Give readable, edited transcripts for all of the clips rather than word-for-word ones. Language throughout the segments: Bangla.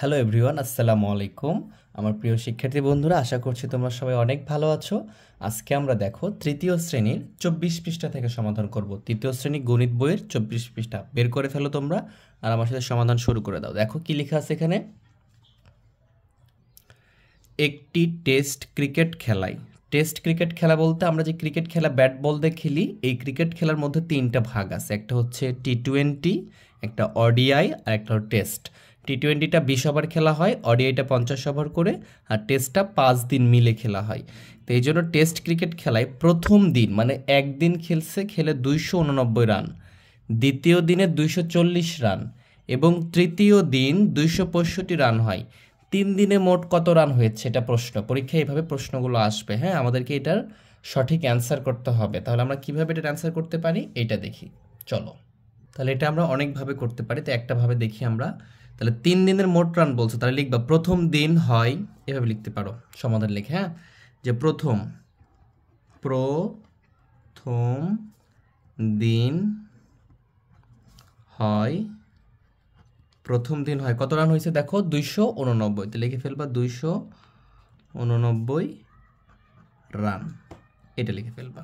হ্যালো এভরিওয়ান, আসসালামু আলাইকুম। আমার প্রিয় শিক্ষার্থী বন্ধুরা, আশা করছি তোমরা সবাই অনেক ভালো আছো। আজকে আমরা দেখো তৃতীয় শ্রেণীর 24 পৃষ্ঠা থেকে সমাধান করব। তৃতীয় শ্রেণী গণিত বইয়ের 24 পৃষ্ঠা বের করে ফেলো তোমরা, আর আমার সাথে সমাধান শুরু করে দাও। দেখো কি লেখা আছে এখানে। একটি টেস্ট ক্রিকেট খেলায়, টেস্ট ক্রিকেট খেলা বলতে আমরা যে ক্রিকেট খেলা ব্যাট বল দিয়ে খেলি, এই ক্রিকেট খেলার মধ্যে তিনটা ভাগ আছে। একটা হচ্ছে টি20, একটা ওডিআই আর একটা টেস্ট। টি20টা 20 ওভার খেলা হয়, ওডিআইটা 50 ওভার করে, আর টেস্টটা 5 দিন মিলে খেলা হয়। তো এই জন্য টেস্ট ক্রিকেট খেলায় প্রথম দিন মানে একদিন খেলে 289 রান, দ্বিতীয় দিনে 240 রান এবং তৃতীয় দিন 265 রান হয়। 3 দিনে মোট কত রান হয়েছে, এটা প্রশ্ন। পরীক্ষায় এইভাবে প্রশ্নগুলো আসবে। হ্যাঁ, আমাদেরকে এটার সঠিক অ্যান্সার করতে হবে। তাহলে আমরা কিভাবে এটার অ্যান্সার করতে পারি এটা দেখি। চলো, তাহলে এটা আমরা অনেকভাবে করতে পারি, তো একটা ভাবে দেখি আমরা। তাহলে 3 দিনের মোট রান বলছে, তাহলে লিখবা প্রথম দিন হয়, এভাবে লিখতে পারো সমাধান লিখে। হ্যাঁ, যে প্রথম দিন হয়, প্রথম দিন হয় কত রান হয়েছে দেখো 289, তো লিখে ফেলবা 289 রান, এটা লিখে ফেলবা।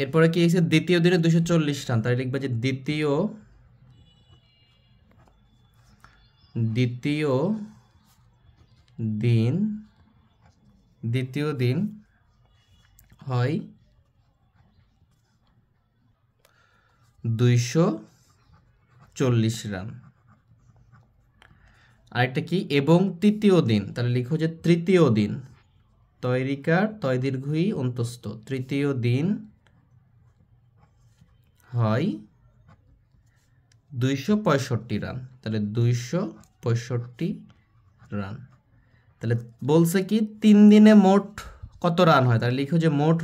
এরপরে কি হয়েছে, দ্বিতীয় দিনে 240 রান, তাই লিখবা যে দ্বিতীয় দিন হয় 240 রান। আরেকটা কি, এবং তৃতীয় দিন, তাহলে লিখো যে তৃতীয় দিন, তৈরিকার তয় দীর্ঘই অন্তস্থ, তৃতীয় দিন হয় 265 রান, তাহলে 265 রান। তাহলে বলছে কি 3 দিনে মোট কত রান হয়, তাহলে লিখো যে মোট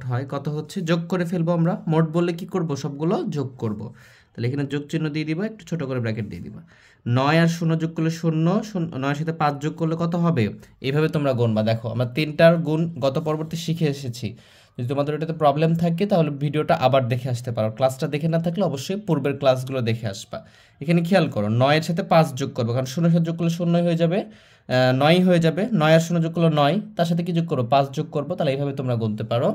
হয় কত হচ্ছে, যোগ করে ফেলবো আমরা। মোট বললে কি করব, সবগুলো যোগ করব। তাহলে এখানে যোগ চিহ্ন দিয়ে দিবা, একটু ছোট করে ব্র্যাকেট দিয়ে দিবা। 9 আর 0 যোগ করলে 0, 9 সাথে 5 যোগ করলে কত হবে, এইভাবে তোমরা গুনবা। দেখো আমরা তিনটার গুণ গত পর্বতে শিখে এসেছি। যদি তোমাদের এটাতে প্রবলেম থাকে তাহলে ভিডিওটা আবার দেখে আসতে পারো, ক্লাসটা দেখে না থাকলে অবশ্যই পূর্বের ক্লাসগুলো দেখে আসবা। এখানে খেয়াল করো, 9 এর সাথে 5 যোগ করবো, কারণ 0 সাথে যোগ করলে 0 হয়ে যাবে, 9 হয়ে যাবে। 9 আর 0 যোগ করলে 9, তার সাথে কি যোগ করবো, 5 যোগ করবো। তাহলে এইভাবে তোমরা গুনতে পারো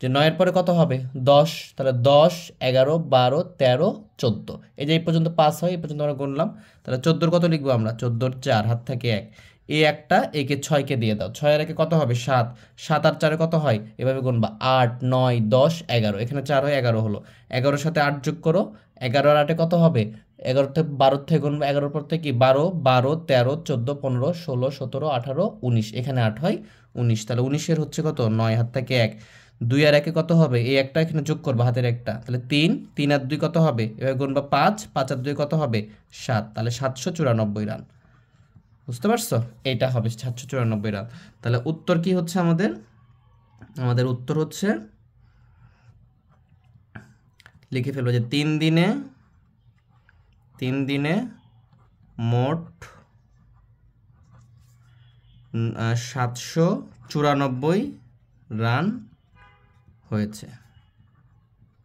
যে 9 এর পরে কত হবে 10, তাহলে 10, 11, 12, 13, 14, এই যে এই পর্যন্ত 5 হয়, এই পর্যন্ত আমরা গুনলাম। তাহলে 14 কত লিখবো আমরা, 14 4, হাত থেকে 1, এই একটা একে 6কে দিয়ে দাও, 6 আর 1 কত হবে 7, 7 আর 4 কত হয়, এভাবে গুনবা 8, 9, 10, 11, এখানে 4 হয় 11 হলো। 11 সাথে 8 যোগ করো, 11 আর 8 কত হবে, 11 থেকে 12 থেকে গুনবো, 11 পর থেকে কি 12, 12, 13, 14, 15, 16, 17, 18, 19, এখানে 8 হয় 19। তাহলে 19 এর হচ্ছে কত 9, হাত থেকে 1, 2 আর 1 কত হবে, এই একটা এখানে যোগ করবো হাতের একটা, তাহলে 3, 3 আর 2 কত হবে, এভাবে গুনবা 5, 5 আর 2 কত হবে 7, তাহলে 794 রান। বুঝতে পারছো, এইটা হবে 794 রান। তাহলে উত্তর কি হচ্ছে আমাদের উত্তর হচ্ছে, লিখে ফেলবো যে 3 দিনে মোট 794 রান হয়েছে।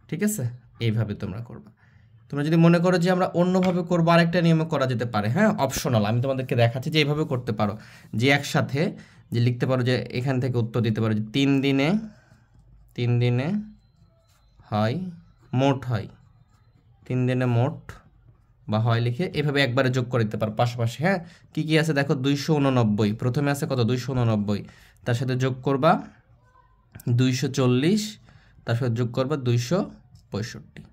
ঠিক আছে, এইভাবে তোমরা করবা। তোমরা যদি মনে করো যে আমরা অন্যভাবে করবো, আরেকটা নিয়মে করা যেতে পারে। হ্যাঁ, অপশনাল, আমি তোমাদেরকে দেখাচ্ছি যে এইভাবে করতে পারো, যে একসাথে যে লিখতে পারো, যে এখান থেকে উত্তর দিতে পারো যে 3 দিনে হয়, মোট হয়, 3 দিনে মোট বা হয় লিখে এভাবে একবারে যোগ করে দিতে পারো পাশাপাশি। হ্যাঁ, কি কি আছে দেখো, 289 প্রথমে আছে কত 289, তার সাথে যোগ করবা 240, তার সাথে যোগ করবা 265,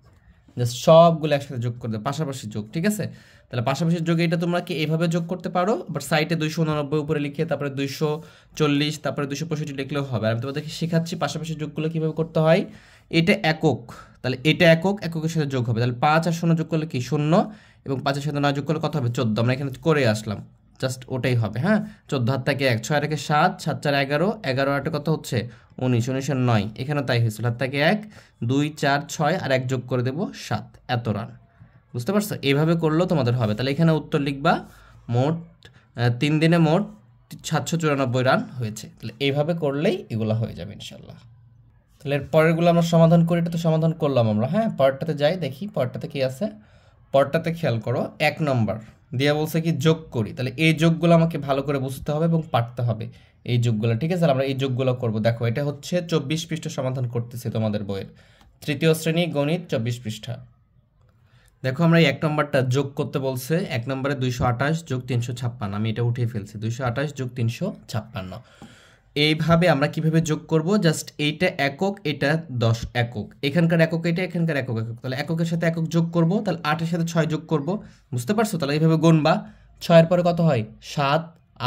জাস্ট সবগুলো একসাথে যোগ করে দেবো, পাশাপাশি যোগ। ঠিক আছে, তাহলে পাশাপাশি যোগ এটা তোমরা কি এইভাবে যোগ করতে পারো, বাট সাইডে 289 উপরে লিখে তারপরে 240, তারপরে 265 লিখলেও হবে। আর আমি তোমাদেরকে শেখাচ্ছি পাশাপাশি যোগগুলো কীভাবে করতে হয়। এটা একক, তাহলে এটা এককের সাথে যোগ হবে, তাহলে 5 আর 0 যোগ করলে কি 0, এবং 5 এর সাথে 9 যোগ করলে কত হবে 14, আমরা এখানে করে আসলাম, জাস্ট ওটাই হবে। হ্যাঁ, 14 হাত থেকে 1, 6 আর 1 7, 7 4 11, 11 8 কত হচ্ছে 19, 19 আর 9, এখানে তাই হয়েছিল, হাত থেকে 1, 2 4 6 আর 1 যোগ করে দেবো 7, এত রান। বুঝতে পারছো, এইভাবে করলেও তোমাদের হবে। তাহলে এখানে উত্তর লিখবা মোট 3 দিনে মোট 794 রান হয়েছে। তাহলে এইভাবে করলেই এগুলো হয়ে যাবে ইনশাল্লাহ। তাহলে এর পরেরগুলো আমরা সমাধান করি, এটা তো সমাধান করলাম আমরা। হ্যাঁ, পরেরটাতে যাই, দেখি পরেরটাতে কি আছে। পরেরটাতে খেয়াল করো, 1 নম্বর দিয়া বলছে কি যোগ করি, তাহলে এই যোগগুলো আমাকে ভালো করে বুঝতে হবে এবং পারতে হবে এই যোগগুলো, ঠিক আছে? আমরা এই যোগগুলো করব। দেখো এটা হচ্ছে 24 পৃষ্ঠা সমাধান করতেছি তোমাদের বইয়ের, তৃতীয় শ্রেণী গণিত 24 পৃষ্ঠা। দেখো আমরা এই 1 নম্বরটা যোগ করতে বলছে, 1 নম্বরে 228 যোগ 356, আমি এটা উঠিয়ে ফেলছি, 228 যোগ 356। এইভাবে আমরা কিভাবে যোগ করব, জাস্ট এইটা একক, এটা 10 একক, এখানকার একক এটা, এখানকার একক একক, তাহলে এককের সাথে একক যোগ করব, তাহলে 8 এর সাথে 6 যোগ করব, বুঝতে পারছো? তাহলে এইভাবে গুনবা, 6 এর পরে কত হয়, 7,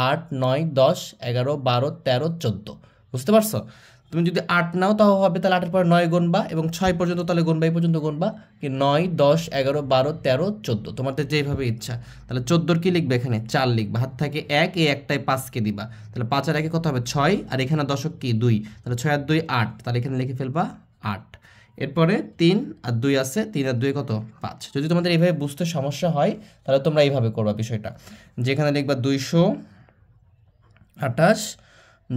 8, 9, 10, 11, 12, 13, 14, বুঝতে পারছো? তুমি যদি 8 নাও তাও হবে, তাহলে 8 এর পরে 9 গুনবা এবং 6 পর্যন্ত তাহলে গুনবা, এই পর্যন্ত গুনবা কি 9, 10, 11, 12, 13, 14, তোমাদের যেভাবে ইচ্ছা। তাহলে 14 কি লিখবে, এখানে 4 লিখবা, হাত থেকে 1, এই একটাই 5কে দিবা, তাহলে 5 আর 1 কত হবে 6, আর এখানে দশক কি 2, তাহলে 6 আর 2 8, তাহলে এখানে লিখে ফেলবা 8। এরপরে 3 আর 2 আছে, 3 আর 2 কত 5। যদি তোমাদের এইভাবে বুঝতে সমস্যা হয় তাহলে তোমরা এইভাবে করবা বিষয়টা, যেখানে লিখবা 228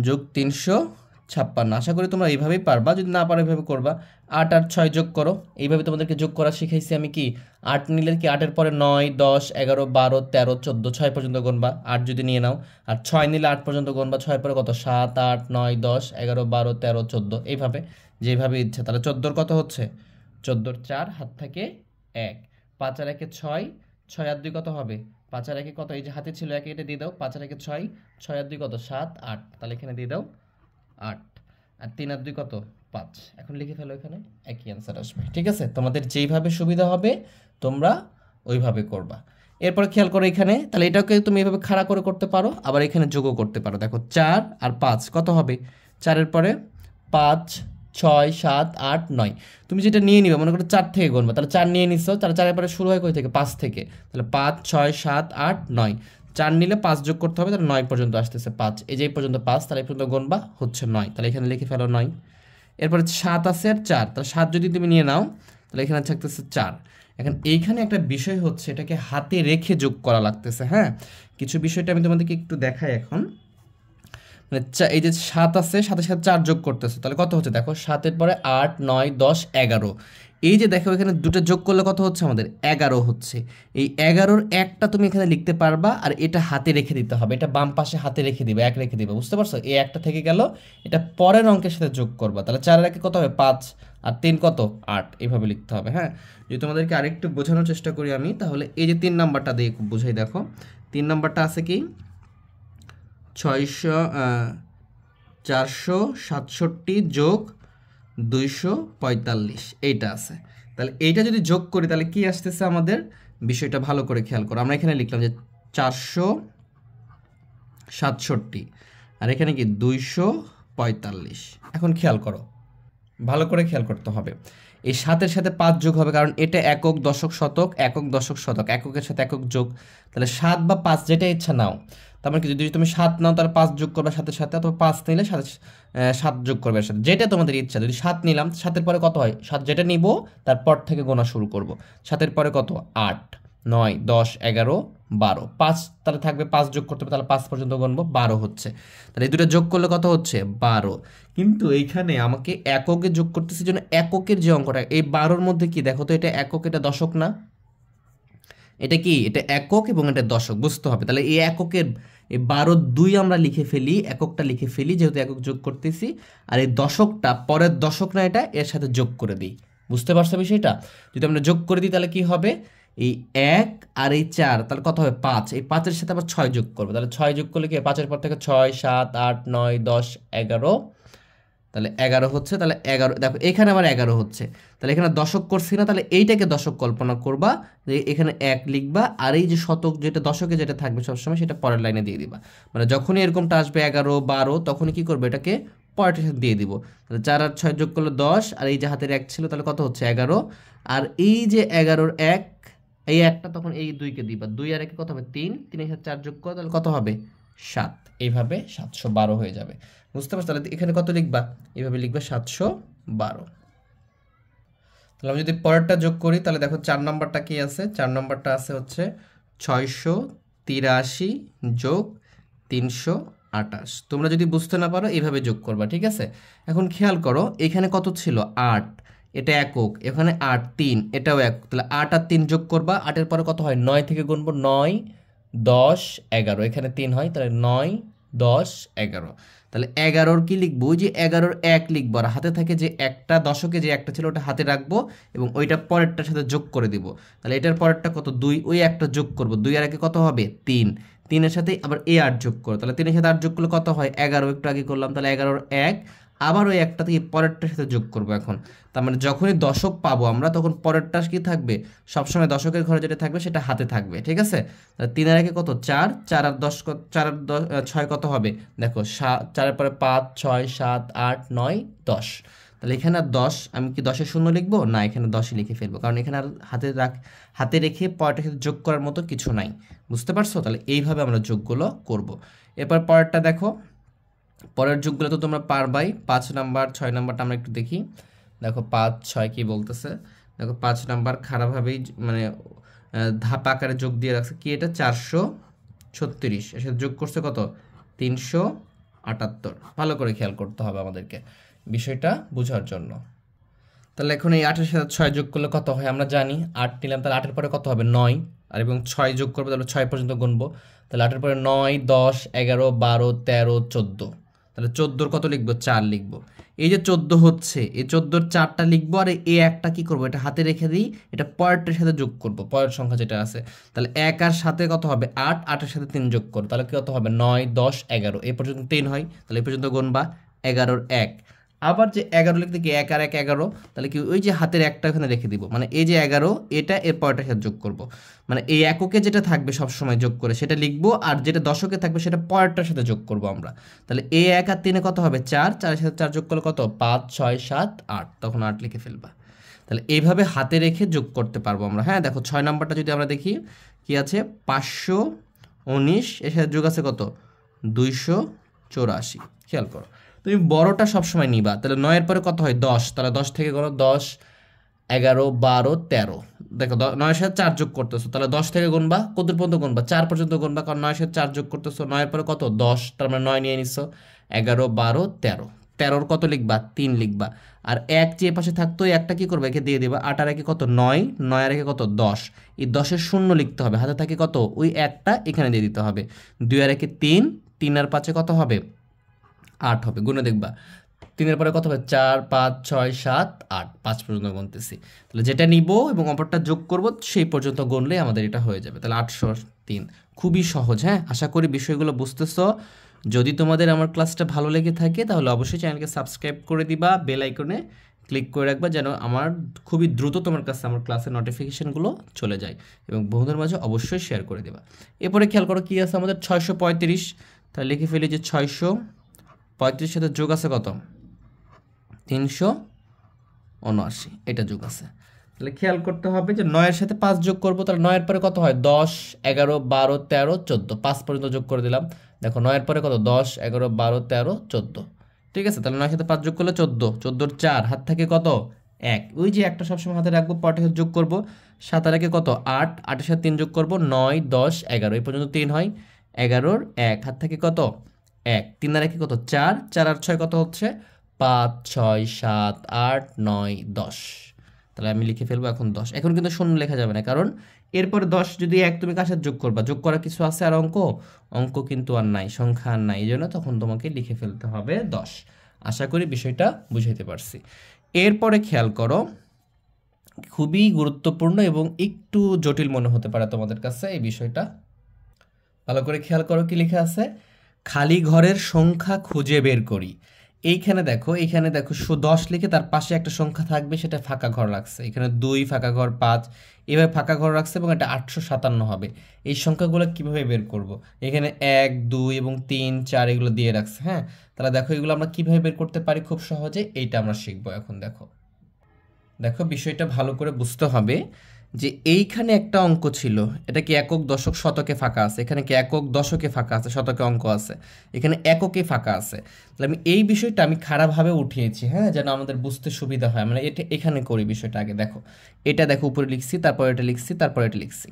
যোগ 356। আশা করি তোমরা এইভাবেই পারবা, যদি না পারো এইভাবে করবা। 8 আর 6 যোগ করো, এইভাবে তোমাদেরকে যোগ করা শিখাইছি আমি। কি 8 নিলে কি 8 এর পরে 9, 10, 11, 12, 13, 14, 6 পর্যন্ত গুনবা, 8 যদি নিয়ে নাও। আর 6 নিলে 8 পর্যন্ত গুনবা, 6 পরে কত 7, 8, 9, 10, 11, 12, 13, 14, এইভাবে যেভাবে ইচ্ছা। তাহলে 14 কত হচ্ছে, 14 4, হাত থেকে 1, 5 আর 1 6, 6 আর 2 কত হবে, 5 আর 1 কত, এই যে হাতে ছিল 1, এটা দিয়ে দাও, 5 আর 1 6, 6 আর 2 কত 7, 8, তাহলে এখানে দিয়ে দাও 8, আর 3 আর 2 কত 5। এখন লিখে ফেলো, এখানে একই অ্যান্সার আসবে, ঠিক আছে? তোমাদের যেইভাবে সুবিধা হবে তোমরা ওইভাবে করবা। এরপরে খেয়াল করো এখানে, তাহলে এটাকে তুমি এইভাবে খাড়া করে করতে পারো, আবার এখানে যোগও করতে পারো। দেখো 4 আর 5 কত হবে, 4 এর পরে 5, 6, 7, 8, 9, তুমি যেটা নিয়ে নিবে, মনে করো 4 থেকে গুনবা, তাহলে 4 নিয়ে নিচ্ছ, 4 এর পরে শুরু হয় কই থেকে, 5 থেকে, তাহলে 5, 6, 7, 8, 9, 4 নিলে 5 যোগ করতে হবে, তাহলে 9 পর্যন্ত আসতেছে 5, এই যে এই পর্যন্ত 5, তাহলে এই পর্যন্ত গুনবা হচ্ছে 9, তাহলে এখানে লিখে ফেলো 9। এরপরে 7 আছে আর 4, তাহলে 7 যদি তুমি নিয়ে নাও তাহলে এখানে থাকতেছে 4। এখন এইখানে একটা বিষয় হচ্ছে, এটাকে হাতে রেখে যোগ করা লাগতেছে। হ্যাঁ, কিছু বিষয়টা আমি তোমাদেরকে একটু দেখাই এখন। মানে এই যে 7 আছে, 7 এর সাথে 4 যোগ করতেছে, তাহলে কত হচ্ছে দেখো, 7 এর পরে 8, 9, 10, 11, এই যে দেখো এখানে দুটো যোগ করলে কত হচ্ছে আমাদের 11 হচ্ছে। এই 11-র একটা তুমি এখানে লিখতে পারবা, আর এটা হাতে রেখে দিতে হবে, এটা বাম পাশে হাতে রেখে দিবে, 1 রেখে দিবে, বুঝতে পারছো? এই একটা থেকে গেল, এটা পরের অঙ্কের সাথে যোগ করবা, তাহলে 4 এর একে কত হবে 5, আর 3 কত 8, এইভাবে লিখতে হবে। হ্যাঁ, যদি তোমাদেরকে আরেকটু বোঝানোর চেষ্টা করি আমি, তাহলে এই যে 3 নাম্বারটা দিয়ে বুঝাই। দেখো 3 নাম্বারটা আছে কি 467 যোগ 245, এইটা আছে। তাহলে এইটা যদি যোগ করি তাহলে কি আসতেছে আমাদের, বিষয়টা ভালো করে খেয়াল করো। আমরা এখানে লিখলাম যে 467, আর এখানে কি 245। এখন খেয়াল করো, ভালো করে খেয়াল করতে হবে, এই 7-এর সাথে 5 যোগ হবে, কারণ এটা একক, দশক, শতক, একক, দশক, শতক, এককের সাথে একক যোগ, তাহলে 7 বা 5 যেটা ইচ্ছা নাও। তার মানে কি, যদি তুমি 7 নাও তাহলে 5 যোগ করবে 7-এর সাথে, অথবা 5 নিলে 7 যোগ করবে এর সাথে, যেটা তোমাদের ইচ্ছা। যদি 7 নিলাম, 7-এর পরে কত হয়, 7 যেটা নিব তারপর থেকে গোনা শুরু করব। 7-এর পরে কত 8, 9, 10, 11, 12, 5, তাহলে থাকবে 5 যোগ করতে হবে, তাহলে 5 পর্যন্ত গুনবো, 12 হচ্ছে। তাহলে এই দুটো যোগ করলে কত হচ্ছে 12। কিন্তু এইখানে আমাকে এককে যোগ করতেছি জন্য এককের যে অঙ্কটা, এই 12-র মধ্যে কি দেখো তো, এটা একক, এটা দশক না, এটা কি, এটা একক এবং এটা দশক, বুঝতে হবে। তাহলে এই এককের এই 12-2 আমরা লিখে ফেলি, এককটা লিখে ফেলি, যেহেতু একক যোগ করতেছি, আর এই দশকটা পরের দশক না, এটা এর সাথে যোগ করে দিই, বুঝতে পারছো বিষয়টা? যদি আমরা যোগ করে দিই তাহলে কি হবে, এই 1 আর এই 4, তাহলে কত হবে 5, এই 5-এর সাথে আবার 6 যোগ করবে, তাহলে 6 যোগ করলে কি 5-এর পর থেকে 6, 7, 8, 9, 10, 11, তাহলে 11 হচ্ছে। তাহলে 11, দেখো এখানে আবার 11 হচ্ছে, তাহলে এখানে দশক করছি না, তাহলে এইটাকে দশক কল্পনা করবা, যে এখানে 1 লিখবা, আর এই যে শতক যেটা দশকে যেটা থাকবে সবসময় সেটা পরের লাইনে দিয়ে দিবা। মানে যখনই এরকমটা আসবে 11, 12, তখনই কি করবে, এটাকে পরেরটার সাথে দিয়ে দিব। তাহলে 4 আর 6 যোগ করলে 10, আর এই যে হাতের 1 ছিল, তাহলে কত হচ্ছে 11, আর এই যে 11-র 1, এই একটা তখন এই 2-কে দিবা, 2 আর 1 কত হবে 3, 3-এর সাথে 4 যোগ করো, তাহলে কত হবে 7, এইভাবে 712 হয়ে যাবে, বুঝতে পারছো? তাহলে এখানে কত লিখবা, এইভাবে লিখবা 712। তাহলে আমি যদি পরেরটা যোগ করি, তাহলে দেখো 4 নম্বরটা কি আছে, 4 নম্বরটা আছে হচ্ছে 683 যোগ 28। তোমরা যদি বুঝতে না পারো এইভাবে যোগ করবা, ঠিক আছে? এখন খেয়াল করো এখানে কত ছিল 8, এটা একক, এখানে 8 3 এটাও একক, তাহলে 8 আর 3 যোগ করবা, 8 এর পরে কত হয় 9 থেকে গুনবো, 9 10 11, এখানে 3 হয়, তাহলে 9 10 11। তাহলে 11-র কি লিখবো, ওই যে 11-র 1 লিখবো, আর হাতে থাকে যে একটা দশকে যে একটা ছিল ওটা হাতে রাখবো এবং ওইটা পরেরটার সাথে যোগ করে দিব। তাহলে এটার পরেরটা কত 2, ওই একটা যোগ করব, 2 আর একে কত হবে 3, 3-এর সাথে আবার এই 8 যোগ করো, তাহলে 3-এর সাথে 8 যোগ করলে কত হয় 11, একটু আগে করলাম, তাহলে 11-র 1 আবার ওই একটা থেকে পরেরটার সাথে যোগ করবো। এখন তার মানে যখনই দশক পাবো আমরা তখন পরেরটা কি থাকবে, সবসময় দশকের ঘরে যেটা থাকবে সেটা হাতে থাকবে, ঠিক আছে? তাহলে 3 আর 1 কত 4, 4 আর 10 4 আর 6 কত হবে দেখো, 4-এর পরে 5 6 7 8 9 10। তাহলে এখানে আর 10, আমি কি 10-এর শূন্য লিখবো না, এখানে 10ই লিখে ফেলবো, কারণ এখানে আর হাতে রেখে পরেরটার সাথে যোগ করার মতো কিছু নাই। বুঝতে পারছো? তাহলে এইভাবে আমরা যোগগুলো করব। এরপর পরেরটা দেখো, পরের যোগগুলো তো তোমরা পারবাই। 5 নাম্বার 6 নাম্বারটা আমরা একটু দেখি। দেখো 5 6 কি বলতেছে, দেখো 5 নাম্বার খারাপভাবেই মানে ধাপ আকারে যোগ দিয়ে রাখছে, কি এটা 436, এর সাথে যোগ করছে কত 378। ভালো করে খেয়াল করতে হবে আমাদেরকে বিষয়টা বোঝার জন্য। তাহলে এখন এই 8-এর সাথে 6 যোগ করলে কত হয় আমরা জানি, 8 নিলাম, তাহলে 8-এর পরে কত হবে 9, আর এবং 6 যোগ করবো, তাহলে 6 পর্যন্ত গুনবো, তাহলে 8-এর পরে 9 10 11 12 13 14, তাহলে 14-র কত লিখবো 4 লিখবো। এই যে 14 হচ্ছে, এই 14-র 4টা লিখবো, আর এই একটা কি করবো, এটা হাতে রেখে দিই, এটা পরেরটার সাথে যোগ করবো, পরের সংখ্যা যেটা আছে। তাহলে 1 আর সাথে কত হবে 8, 8-এর সাথে 3 যোগ করো, তাহলে কত হবে 9 10 11, এই পর্যন্ত 3 হয়, তাহলে এই পর্যন্ত গুনবা। 11-র 1, আবার যে 11 লিখতে কি 1 আর 1 11, তাহলে কি ওই যে হাতের একটা ওখানে রেখে দিব, মানে এই যে 11 এটা এর পরেরটার সাথে যোগ করব, মানে এই এককে যেটা থাকবে সবসময় যোগ করে সেটা লিখবো, আর যেটা দশকে থাকবে সেটা পরেরটার সাথে যোগ করব আমরা। তাহলে এই 1 আর 3-এ কত হবে 4, 4-এর সাথে 4 যোগ করলে কত 5 6 7 8, তখন 8 লিখে ফেলবা। তাহলে এইভাবে হাতে রেখে যোগ করতে পারবো আমরা। হ্যাঁ দেখো 6 নাম্বারটা যদি আমরা দেখি কি আছে 519, এর সাথে যোগ আছে কত 284, খেয়াল করো। তুমি বড়টা সবসময় নিবা, তাহলে 9-এর পরে কত হয় 10, তাহলে 10 থেকে গুনো 10 11 12 13, দেখো 9-এর সাথে 4 যোগ করতেছো, তাহলে 10 থেকে গুনবা, কত পর্যন্ত গুনবা 4 পর্যন্ত গুনবা, কারণ 9-এর সাথে 4 যোগ করতেছো, 9-এর পরে কত 10, তার মানে 9 নিয়ে নিছো, 11 12 13, 13-র কত লিখবা 3 লিখবা, আর 1 যে পাশে থাকতো ওই একটা কি করবে একে দিয়ে দিবা, 8 আর 1 কত 9, 9 আর 1 কত 10, এই 10-এর শূন্য লিখতে হবে, হাতে থাকে কত ওই একটা এখানে দিয়ে দিতে হবে, 2 আর 1 3, 3 আর 5-এ কত হবে 8 হবে, গুনে দেখবা 3-এর পরে কত হবে 4 5 6 7 8, 5 পর্যন্ত গুনতেছি, তাহলে যেটা নিব এবং অপরটা যোগ করব সেই পর্যন্ত গুনলে আমাদের এটা হয়ে যাবে, তাহলে 803। খুবই সহজ। হ্যাঁ, আশা করি বিষয়গুলো বুঝতেছো। যদি তোমাদের আমার ক্লাসটা ভালো লেগে থাকে তাহলে অবশ্যই চ্যানেলকে সাবস্ক্রাইব করে দিবা, বেল আইকনে ক্লিক করে রাখবা যেন আমার খুবই দ্রুত তোমার কাছে আমার ক্লাসের নোটিফিকেশনগুলো চলে যায়, এবং বন্ধুদের মাঝে অবশ্যই শেয়ার করে দেবা। এরপরে খেয়াল করো কি আছে আমাদের 635, তাহলে লিখে ফেলি যে 635 সাথে যোগ আছে কত 379, এটা যোগ আছে। তাহলে খেয়াল করতে হবে যে 9-এর সাথে 5 যোগ করবো, তাহলে 9-এর পরে কত হয় 10 11 12 13 14, 5 পর্যন্ত যোগ করে দিলাম, দেখো 9-এর পরে কত 10 11 12 13 14, ঠিক আছে? তাহলে 9-এর সাথে 5 যোগ করলে 14, 14-র 4, হাত থাকে কত 1, ওই যে একটা সবসময় হাতে রাখবো, পরের সাথে যোগ করবো, 7 আর 1 কত 8, 8-এর সাথে 3 যোগ করবো, 9 10 11, এই পর্যন্ত 3 হয়, 11-র 1, হাত থাকে কত 1, 3 আর 1 কত 4, 4 আর 6 কত হচ্ছে 5 6 7 8 9 10, তাহলে আমি লিখে ফেলবো এখন 10। এখন কিন্তু শূন্য লেখা যাবে না, কারণ এরপরে 10 যদি 1 তুমি কার সাথে যোগ করবা, যোগ করার কিছু আছে আর অঙ্ক কিন্তু আর নাই, সংখ্যা আর নাই, এই জন্য তখন তোমাকে লিখে ফেলতে হবে 10। আশা করি বিষয়টা বুঝাইতে পারছি। এরপরে খেয়াল করো, খুবই গুরুত্বপূর্ণ এবং একটু জটিল মনে হতে পারে তোমাদের কাছে এই বিষয়টা, ভালো করে খেয়াল করো কি লেখা আছে, খালি ঘরের সংখ্যা খুঁজে বের করি। এইখানে দেখো 10 লিখে তার পাশে একটা সংখ্যা থাকবে, সেটা ফাঁকা ঘর রাখছে, এখানে 2 ফাঁকা ঘর 5, এভাবে ফাঁকা ঘর রাখছে এবং এটা 857 হবে। এই সংখ্যাগুলো কিভাবে বের করব, এখানে 1 2 এবং 3 4 এগুলো দিয়ে রাখছে। হ্যাঁ, তাহলে দেখো এগুলো আমরা কিভাবে বের করতে পারি খুব সহজে, এইটা আমরা শিখবো এখন। দেখো বিষয়টা ভালো করে বুঝতে হবে। যে এইখানে একটা অঙ্ক ছিল, এটা কি একক দশক শতকে ফাঁকা আছে, এখানে কি একক দশকে ফাঁকা আছে, শতকে অঙ্ক আছে, এখানে এককে ফাঁকা আছে। তাহলে আমি এই বিষয়টা আমি খারাপভাবে উঠিয়েছি, হ্যাঁ, যেন আমাদের বুঝতে সুবিধা হয়। মানে এটা এখানে করি বিষয়টা আগে দেখো, এটা দেখো উপরে লিখছি, তারপর এটা লিখছি, তারপর এটা লিখছি।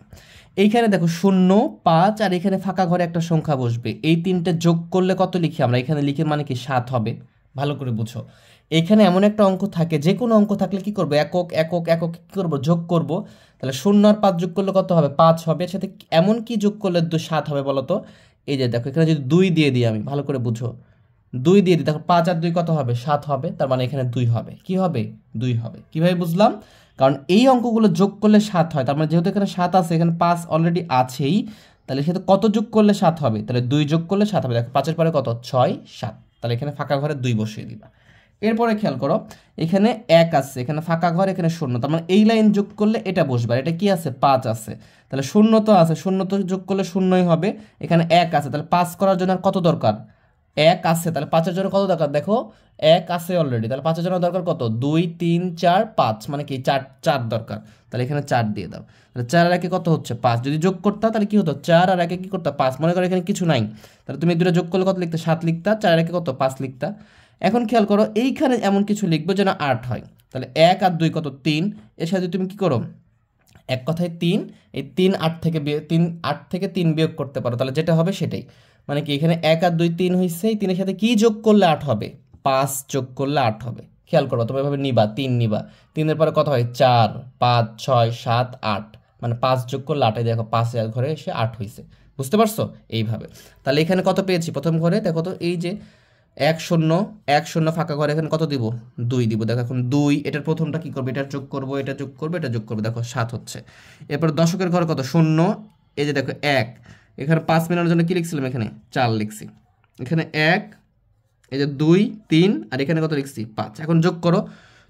এইখানে দেখো 0, 5 আর এখানে ফাঁকা ঘরে একটা সংখ্যা বসবে, এই তিনটে যোগ করলে কত লিখি আমরা, এখানে লিখে মানে কি 7 হবে। ভালো করে বুঝো, এখানে এমন একটা অঙ্ক থাকে, যে কোনো অঙ্ক থাকলে কি করবো, একক একক একক কি করবো, যোগ করব। তাহলে 0 আর 5 যোগ করলে কত হবে, 5 হবে। এর সাথে এমন কি যোগ করলে 7 হবে বলো তো? এই যে দেখো, এখানে যদি 2 দিয়ে দিই আমি, ভালো করে বুঝো, 2 দিয়ে দিই, দেখো 5 আর 2 কত হবে, 7 হবে। তার মানে এখানে 2 হবে, কি হবে, 2 হবে। কিভাবে বুঝলাম? কারণ এই অঙ্কগুলো যোগ করলে 7 হয়, তার মানে যেহেতু এখানে 7 আছে, এখানে 5 অলরেডি আছেই, তাহলে সেটা কত যোগ করলে 7 হবে, তাহলে 2 যোগ করলে 7 হবে। দেখো 5 এর পরে কত, 6, 7, তাহলে এখানে ফাঁকা ঘরে 2 বসিয়ে দিবা। এরপরে খেয়াল করো, এখানে 1 আছে, এখানে ফাঁকা ঘর, এখানে 0, তার মানে এই লাইন যোগ করলে এটা বসবে। আর এটা কি আছে, 5 আছে, তাহলে 0 তো আছে, 0 তো যোগ করলে 0ই হবে। এখানে 1 আছে, তাহলে 5 করার জন্য আর কত দরকার, 1 আছে, তাহলে 5 এর জন্য কত দরকার, দেখো 1 আছে অলরেডি, তাহলে 5 এর জন্য দরকার কত, 2, 3, 4, 5, মানে কি 4 দরকার। তাহলে এখানে 4 দিয়ে দাও। তাহলে 4 আর 1 কত হচ্ছে, 5। যদি যোগ করতা তাহলে কি হতো, 4 আর 1 কি করতা, 5। মনে করো এখানে কিছু নাই, তাহলে তুমি দুটো যোগ করলে কত লিখতে, 7 লিখতা, 4 আর 1 কত, 5 লিখতা। এখন খেয়াল করো, এইখানে এমন কিছু লিখবো যেন 8 হয়। তাহলে 1 আর 2 কত, 3। এর সাথে তুমি কি করো, এক কথায় 3, এই 3 8 থেকে 3 বিয়োগ করতে পারো, তাহলে যেটা হবে সেটাই। মানে কি এখানে 1 আর 2 3 হয়েছে, এই 3 এর সাথে কি যোগ করলে 8 হবে, 5 যোগ করলে 8 হবে। খেয়াল করো, তোমরা এভাবে নিবা, 3 নিবা, 3 এর পরে কত হয়, 4, 5, 6, 7, 8, মানে 5 যোগ করলে 8, দেখো 5 এর ঘরে এসে 8 হয়েছে। বুঝতে পারছো? এইভাবে। তাহলে এখানে কত পেয়েছি প্রথম ঘরে, দেখো তো, এই যে 1 0 1 0 ফাঁকা ঘরে, এখানে কত দিব, 2 দিব। দেখো এখন 2, এটার প্রথমটা কি করবে, এটা যোগ করবো, এটা যোগ করবো, এটা যোগ করবো, দেখো 7 হচ্ছে। এরপর দশকের ঘরে কত, 0, এই যে দেখো 1, এখানে 5 মিলানোর জন্য কি লিখছিলাম, এখানে 4 লিখছি, এখানে 1, এই যে 2, 3, আর এখানে কত লিখছি, 5। এখন যোগ করো,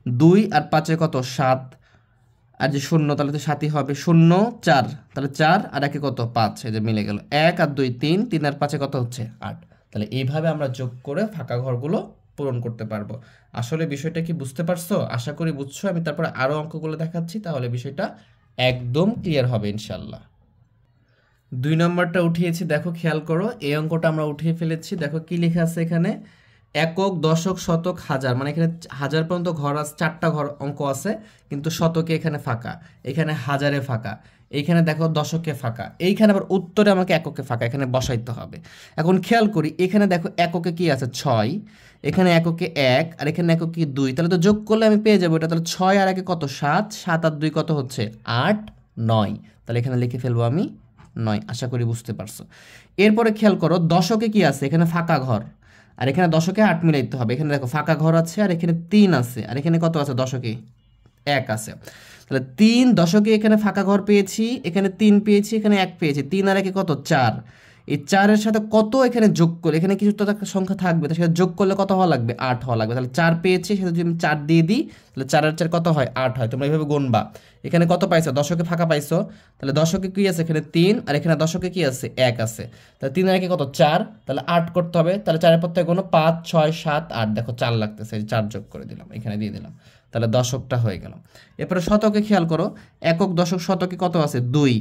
2 আর 5 কত, 7, আর যে 0, তাহলে তো 7ই হবে। 0, 4, তাহলে 4 আর 1 কত, 5, এই যে মিলে গেল। 1 আর 2 3, 3 আর 5 কত হচ্ছে, 8। তাহলে এইভাবে আমরা যোগ করে ফাঁকা ঘরগুলো পূরণ করতে পারবো। আসলে বিষয়টা কি বুঝতে পারছো? আশা করি বুঝছো। আমি তারপরে আরো অঙ্কগুলো দেখাচ্ছি, তাহলে বিষয়টা একদম ক্লিয়ার হবে ইনশাল্লাহ। 2 নম্বরটা উঠিয়েছি, দেখো খেয়াল করো, এই অঙ্কটা আমরা উঠিয়ে ফেলেছি। দেখো কি লেখা আছে এখানে, একক দশক শতক হাজার, মানে এখানে 1000 পর্যন্ত ঘর আছে, 4টা ঘর অঙ্ক আছে, কিন্তু শতকে এখানে ফাঁকা, এখানে হাজারে ফাঁকা, এইখানে দেখো দশকে ফাঁকা, এইখানে আবার উত্তরে আমাকে এককে ফাঁকা, এখানে বসাইতে হবে। এখন খেয়াল করি, এখানে দেখো এককে কি আছে, 6, এখানে এককে 1, আর এখানে এককে 2, তাহলে তো যোগ করলে আমি পেয়ে যাবো এটা। তাহলে 6 আর 1 কত, 7, 7 আর 2 কত হচ্ছে, 8, 9, তাহলে এখানে লিখে ফেলবো আমি 9। আশা করি বুঝতে পারছো। এরপরে খেয়াল করো, দশকে কি আছে, এখানে ফাঁকা ঘর, আর এখানে দশকে 8 মিলাইতে হবে। এখানে দেখো ফাঁকা ঘর আছে, আর এখানে 3 আছে, আর এখানে কত আছে, দশকে 1 আছে। তাহলে 3 দশকে এখানে ফাঁকা ঘর পেয়েছি, এখানে 3 পেয়েছি, এখানে 1 পেয়েছি, 3 আর 1 কত, 4। এই 4 এর সাথে কত এখানে যোগ করলে, এখানে কিছু তো একটা সংখ্যা থাকবে, তার সাথে যোগ করলে কত হওয়া লাগবে, 8 হওয়া লাগবে। তাহলে 4 পেয়েছি, সেটা যদি আমি 4 দিয়ে দিই, তাহলে 4 আর 4 কত হয়, 8 হয়। তোমরা এইভাবে গুনবা। এখানে কত পাইছো, দশকে ফাঁকা পাইছো, তাহলে দশকে কি আছে, এখানে 3, আর এখানে দশকে কি আছে, 1 আছে। তাহলে 3 আর 1 কত, 4, তাহলে 8 করতে হবে। তাহলে 4 এর পর থেকে কোনো 5, 6, 7, 8, দেখো 4 লাগতেছে, 4 যোগ করে দিলাম, এখানে দিয়ে দিলাম, তাহলে দশকটা হয়ে গেল। এরপরে শতকে খেয়াল করো, একক দশক শতকে কত আছে, 2।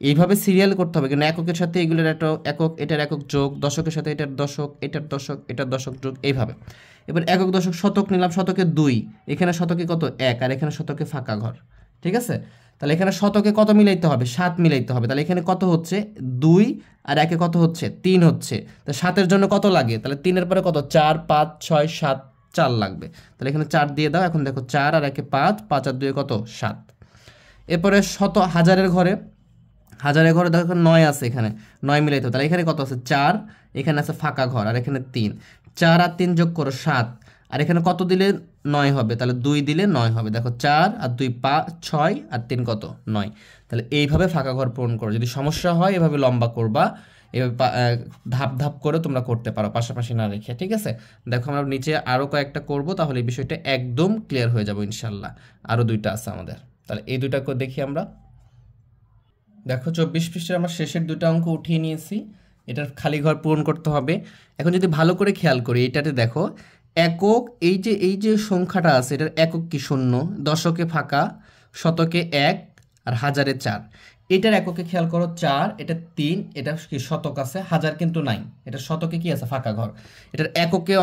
এইভাবে সিরিয়াল করতে হবে, কিন্তু এককের সাথে এগুলোর একটা একক, এটার একক যোগ, দশকের সাথে এটার দশক, এটার দশক, এটার দশক যোগ, এইভাবে। এবার একক দশক শতক নিলাম, শতকে 2, এখানে শতকে কত, 1, আর এখানে শতকে ফাঁকা ঘর, ঠিক আছে। তাহলে এখানে শতকে কত মিলাইতে হবে, 7 মিলাইতে হবে। তাহলে এখানে কত হচ্ছে, 2 আর 1 কত হচ্ছে, 3 হচ্ছে। তো 7-এর জন্য কত লাগে, তাহলে 3-এর পরে কত, 4, 5, 6, 7, 4 লাগবে। তাহলে এখানে 4 দিয়ে দাও। এখন দেখো 4 আর 1 5, 5 আর 2 কত, 7। এরপরে হাজারের ঘরে, হাজারের ঘরে দেখো 9 আছে, এখানে 9 মিলাইতে হবে। তাহলে এখানে কত আছে, 4, এখানে আছে ফাঁকা ঘর, আর এখানে 3, 4 আর 3 যোগ করো 7, আর এখানে কত দিলে 9 হবে, তাহলে 2 দিলে 9 হবে। দেখো 4 আর 2 5, 6 আর 3 কত, 9। তাহলে এইভাবে ফাঁকা ঘর পূরণ করো। যদি সমস্যা হয় এভাবে লম্বা করবা, এভাবে ধাপ ধাপ করে তোমরা করতে পারো, পাশাপাশি না রেখে, ঠিক আছে। দেখো আমরা নিচে আরও কয়েকটা করব, তাহলে এই বিষয়টা একদম ক্লিয়ার হয়ে যাবো ইনশাল্লাহ। আরও 2টা আছে আমাদের, তাহলে এই 2টা দেখি আমরা। দেখো 24 পৃষ্ঠার আমার শেষের 2টা অঙ্ক উঠিয়ে নিয়েছি, এটার খালি ঘর পূরণ করতে হবে। এখন যদি ভালো করে খেয়াল করি, এটাতে দেখো একক, এই যে সংখ্যাটা আছে, এটার একক কি, 0, দশকে ফাঁকা, শতকে 1, আর হাজারে 4। এটার এককে খেয়াল করো 4, এটা 3, এটা কি শতক আছে, হাজার কিন্তু নাই, এটা শতকে কি আছে ফাঁকা ঘর। এটার এককে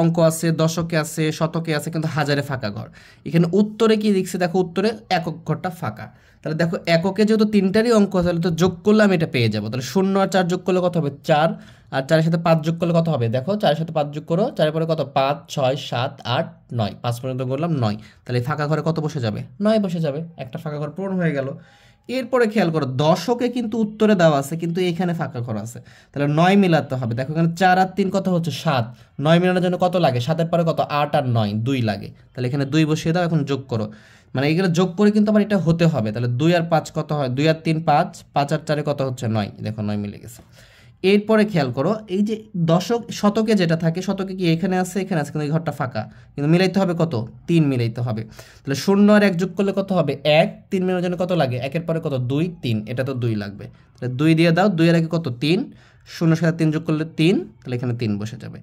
অঙ্ক আছে, দশকে আছে, শতকে আছে, কিন্তু হাজারে ফাঁকা ঘর। এখানে উত্তরে কি লিখছে দেখো, উত্তরে একক ঘরটা ফাঁকা। তাহলে দেখো এককে যেহেতু তিনটারই অঙ্ক আছে, তাহলে তো যোগ করলে আমি এটা পেয়ে যাবো। তাহলে 0 আর 4 যোগ করলে কত হবে 4, আর 4 এর সাথে 5 যোগ করলে কত হবে দেখো, 4 এর সাথে 5 যোগ করো, 4 এর পরে কত 5 6 7 8 9, 5 পর্যন্ত করলাম 9। তাহলে এই ফাঁকা ঘরে কত বসে যাবে 9 বসে যাবে, একটা ফাঁকা ঘর পূরণ হয়ে গেল। এরপরে খেয়াল করো দশকে কিন্তু উত্তরে দেওয়া আছে, কিন্তু এখানে ফাঁকা ঘর আছে, তাহলে 9 মিলাতে হবে। দেখো এখানে 4 আর 3 কত হচ্ছে 7, 9 মিলানোর জন্য কত লাগে 7 এর পরে কত 8 আর 9 2 লাগে, তাহলে এখানে 2 বসিয়ে দাও। এখন যোগ করো, মানে এগুলো যোগ করে কিন্তু আবার এটা হতে হবে। তাহলে 2 আর 5 কত হয়, 2 আর 3 5, 5 আর 4 কত হচ্ছে 9, দেখো 9 মিলে গেছে। এরপরে খেয়াল করো এই যে দশক শতকে যেটা থাকে, শতকে কি এখানে আছে, এখানে আছে, কিন্তু এই ঘরটা ফাঁকা, কিন্তু মিলাইতে হবে কত 3 মিলাইতে হবে। তাহলে 0 আর 1 যোগ করলে কত হবে 1, 3 মিলানোর জন্য কত লাগে 1 এর পরে কত 2 3, এটা তো 2 লাগবে, তাহলে 2 দিয়ে দাও। 2 এর আগে কত 3, 0 সাথে 3 যোগ করলে 3, তাহলে এখানে 3 বসে যাবে।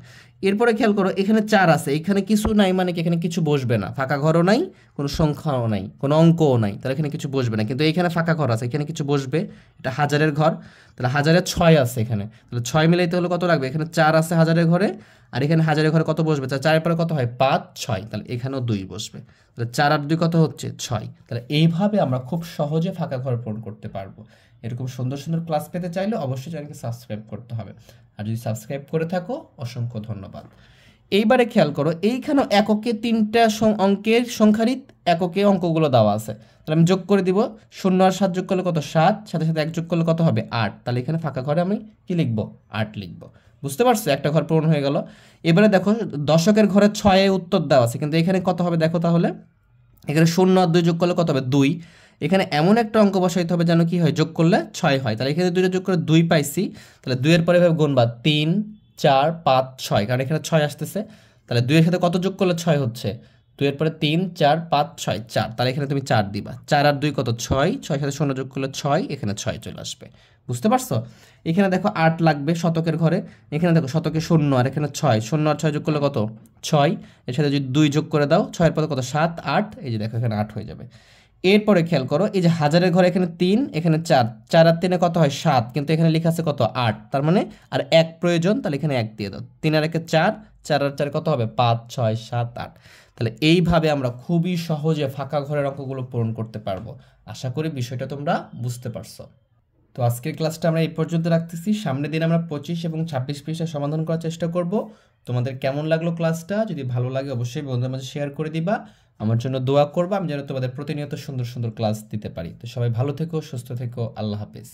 এরপরে খেয়াল করো এখানে 4 আছে, এখানে কিছু নাই, মানে কি এখানে কিছু বসবে না, ফাঁকা ঘরও নাই, কোনো সংখ্যাও নাই, কোনো অঙ্কও নাই, তাহলে এখানে কিছু বসবে না। কিন্তু এখানে ফাঁকা ঘর আছে, এখানে কিছু বসবে, এটা হাজারের ঘর, তাহলে হাজারে 6 আছে এখানে, তাহলে 6 মিলাইতে হলে কত লাগবে, এখানে 4 আছে হাজারের ঘরে, আর এখানে হাজারের ঘরে কত বসবে 4 এর পরে কত হয় 5 6, তাহলে এখানেও 2 বসবে, তাহলে 4 আর 2 কত হচ্ছে 6। তাহলে এইভাবে আমরা খুব সহজে ফাঁকা ঘর পূরণ করতে পারবো। এরকম সুন্দর সুন্দর ক্লাস পেতে চাইলে অবশ্যই চ্যানেলকে সাবস্ক্রাইব করতে হবে, আর যদি সাবস্ক্রাইব করে থাকো অসংখ্য ধন্যবাদ। এইবারে খেয়াল করো এইখানেও এককে 3টা অঙ্কের সংখ্যারই এককে অঙ্কগুলো দেওয়া আছে, তাহলে আমি যোগ করে দিব। 0 আর 7 যোগ করলে কত 7, সাথে সাথে 1 যোগ করলে কত হবে 8, তাহলে এখানে ফাঁকা ঘরে আমি কি লিখবো 8 লিখবো। বুঝতে পারছো, একটা ঘর পূরণ হয়ে গেল। এবারে দেখো দশকের ঘরে 6 এ উত্তর দেওয়া আছে, কিন্তু এখানে কত হবে দেখো, তাহলে এখানে 0 আর 2 যোগ করলে কত হবে 2, এখানে এমন একটা অঙ্ক বসাইতে হবে যেন কি হয় যোগ করলে 6 হয়, তাহলে এখানে 2টা যোগ করে 2 পাইছি, তাহলে 2 এর পরে এভাবে গুণবা 3 4 5 6, কারণ এখানে 6 আসতেছে, তাহলে 2 এর সাথে কত যোগ করলে 6 হচ্ছে, 2 এর পরে 3 4 5 6 4, তাহলে এখানে তুমি 4 দিবা, 4 আর 2 কত 6, 6 সাথে 0 যোগ করলে 6, এখানে 6 চলে আসবে। বুঝতে পারছো, এখানে দেখো 8 লাগবে শতকের ঘরে, এখানে দেখো শতকে 0 আর এখানে 6, 0 আর 6 যোগ করলে কত 6, এর সাথে যদি 2 যোগ করে দাও 6 এর পরে কত 7 8, এই যে দেখো এখানে 8 হয়ে যাবে। এরপরে খেয়াল করো এই যে হাজারের ঘরে এখানে 3, এখানে 4, 4 আর 3 কত হয় 7, কিন্তু এখানে লেখা আছে কত 8, তার মানে আর 1 প্রয়োজন, তাহলে এখানে 1 দিয়ে দাও। 3 আর 1 4, 4 আর 4 কত হবে 5 6 7 8। তাহলে এইভাবে আমরা খুবই সহজে ফাঁকা ঘরের অঙ্কগুলো পূরণ করতে পারবো। আশা করি বিষয়টা তোমরা বুঝতে পারছো। তো আজকের ক্লাসটা আমরা এই পর্যন্ত রাখতেছি, সামনের দিন আমরা 25 এবং 26 পৃষ্ঠা সমাধান করার চেষ্টা করব। তোমাদের কেমন লাগলো ক্লাসটা, যদি ভালো লাগে অবশ্যই বন্ধুদের মাঝে শেয়ার করে দিবা, আমার জন্য দোয়া করবা, আমি যেন তোমাদের প্রতিনিয়ত সুন্দর সুন্দর ক্লাস দিতে পারি। তো সবাই ভালো থেকো, সুস্থ থেকো, আল্লাহ হাফেজ।